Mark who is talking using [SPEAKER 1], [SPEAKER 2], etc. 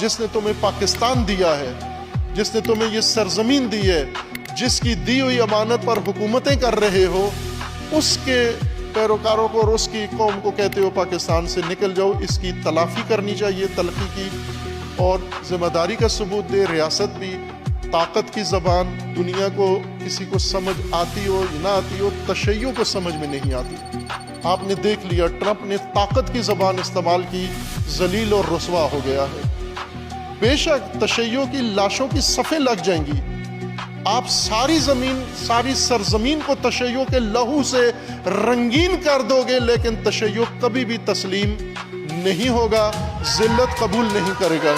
[SPEAKER 1] جس نے تمہیں پاکستان دیا ہے، جس نے تمہیں یہ سرزمین دی ہے، جس کی دی ہوئی امانت پر حکومتیں کر رہے ہو، اس کے پیروکاروں کو اور اس کی قوم کو کہتے ہو پاکستان سے نکل جاؤ۔ اس کی تلافی کرنی چاہیے، تلخی کی، اور ذمہ داری کا ثبوت دے۔ ریاست بھی طاقت کی زبان، دنیا کو کسی کو سمجھ آتی ہو یا نہ آتی ہو، تشیع کو سمجھ میں نہیں آتی۔ آپ نے دیکھ لیا ٹرمپ نے طاقت کی زبان استعمال کی، ذلیل اور رسوا ہو گیا ہے۔ بے شک تشیع کی لاشوں کی صفیں لگ جائیں گی، آپ ساری زمین، ساری سرزمین کو تشیع کے لہو سے رنگین کر دو گے، لیکن تشیع کبھی بھی تسلیم نہیں ہوگا، ذلت قبول نہیں کرے گا۔